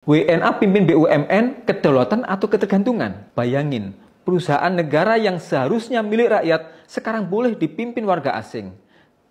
WNA pimpin BUMN, kedaulatan atau ketergantungan? Bayangin, perusahaan negara yang seharusnya milik rakyat sekarang boleh dipimpin warga asing.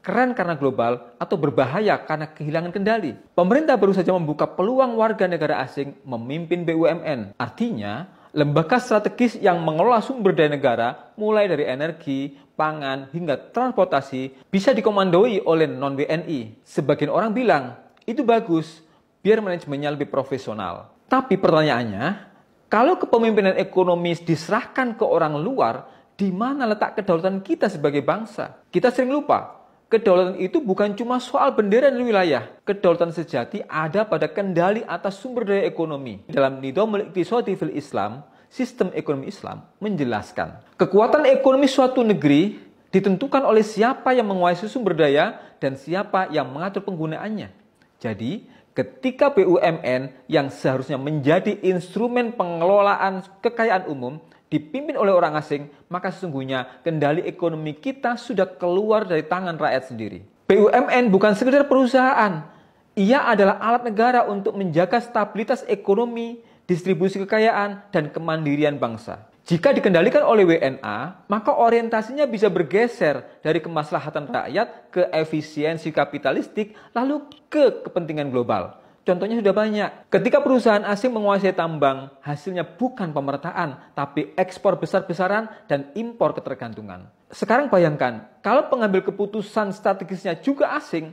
Keren karena global atau berbahaya karena kehilangan kendali? Pemerintah baru saja membuka peluang warga negara asing memimpin BUMN. Artinya, lembaga strategis yang mengelola sumber daya negara mulai dari energi, pangan, hingga transportasi bisa dikomandoi oleh non-WNI. Sebagian orang bilang, itu bagus, biar manajemennya lebih profesional. Tapi pertanyaannya, kalau kepemimpinan ekonomi diserahkan ke orang luar, di mana letak kedaulatan kita sebagai bangsa? Kita sering lupa, kedaulatan itu bukan cuma soal bendera dan wilayah. Kedaulatan sejati ada pada kendali atas sumber daya ekonomi. Dalam Nidhamul Iqtisadi fil Islam, sistem ekonomi Islam menjelaskan, kekuatan ekonomi suatu negeri ditentukan oleh siapa yang menguasai sumber daya dan siapa yang mengatur penggunaannya. Jadi, ketika BUMN yang seharusnya menjadi instrumen pengelolaan kekayaan umum dipimpin oleh orang asing, maka sesungguhnya kendali ekonomi kita sudah keluar dari tangan rakyat sendiri. BUMN bukan sekedar perusahaan, ia adalah alat negara untuk menjaga stabilitas ekonomi, distribusi kekayaan, dan kemandirian bangsa. Jika dikendalikan oleh WNA, maka orientasinya bisa bergeser dari kemaslahatan rakyat ke efisiensi kapitalistik, lalu ke kepentingan global. Contohnya sudah banyak. Ketika perusahaan asing menguasai tambang, hasilnya bukan pemertaan, tapi ekspor besar-besaran dan impor ketergantungan. Sekarang bayangkan, kalau pengambil keputusan strategisnya juga asing,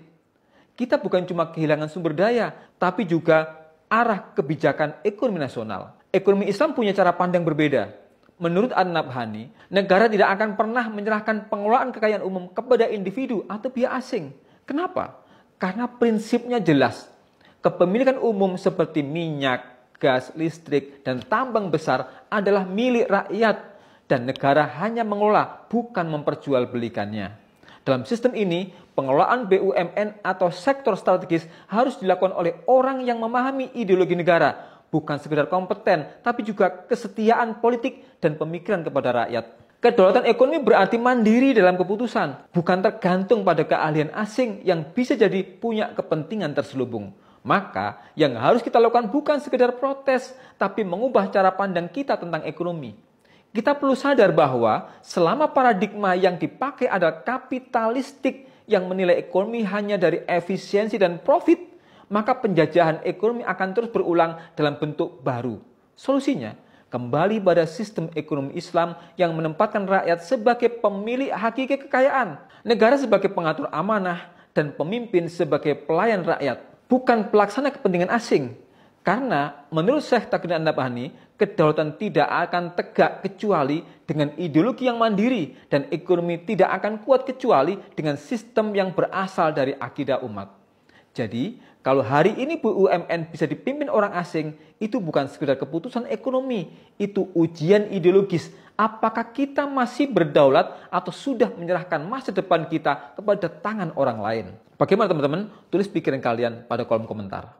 kita bukan cuma kehilangan sumber daya, tapi juga arah kebijakan ekonomi nasional. Ekonomi Islam punya cara pandang berbeda. Menurut An-Nabhani, negara tidak akan pernah menyerahkan pengelolaan kekayaan umum kepada individu atau pihak asing. Kenapa? Karena prinsipnya jelas. Kepemilikan umum seperti minyak, gas, listrik, dan tambang besar adalah milik rakyat. Dan negara hanya mengelola, bukan memperjualbelikannya. Dalam sistem ini, pengelolaan BUMN atau sektor strategis harus dilakukan oleh orang yang memahami ideologi negara. Bukan sekedar kompeten, tapi juga kesetiaan politik dan pemikiran kepada rakyat. Kedaulatan ekonomi berarti mandiri dalam keputusan, bukan tergantung pada keahlian asing yang bisa jadi punya kepentingan terselubung. Maka, yang harus kita lakukan bukan sekedar protes, tapi mengubah cara pandang kita tentang ekonomi. Kita perlu sadar bahwa selama paradigma yang dipakai adalah kapitalistik yang menilai ekonomi hanya dari efisiensi dan profit, maka penjajahan ekonomi akan terus berulang dalam bentuk baru. Solusinya, kembali pada sistem ekonomi Islam yang menempatkan rakyat sebagai pemilik hakiki kekayaan, negara sebagai pengatur amanah, dan pemimpin sebagai pelayan rakyat, bukan pelaksana kepentingan asing. Karena menurut Syekh Taqiyuddin An-Nabhani, kedaulatan tidak akan tegak kecuali dengan ideologi yang mandiri, dan ekonomi tidak akan kuat kecuali dengan sistem yang berasal dari akidah umat. Jadi, kalau hari ini BUMN bisa dipimpin orang asing, itu bukan sekedar keputusan ekonomi, itu ujian ideologis. Apakah kita masih berdaulat atau sudah menyerahkan masa depan kita kepada tangan orang lain? Bagaimana teman-teman? Tulis pikiran kalian pada kolom komentar.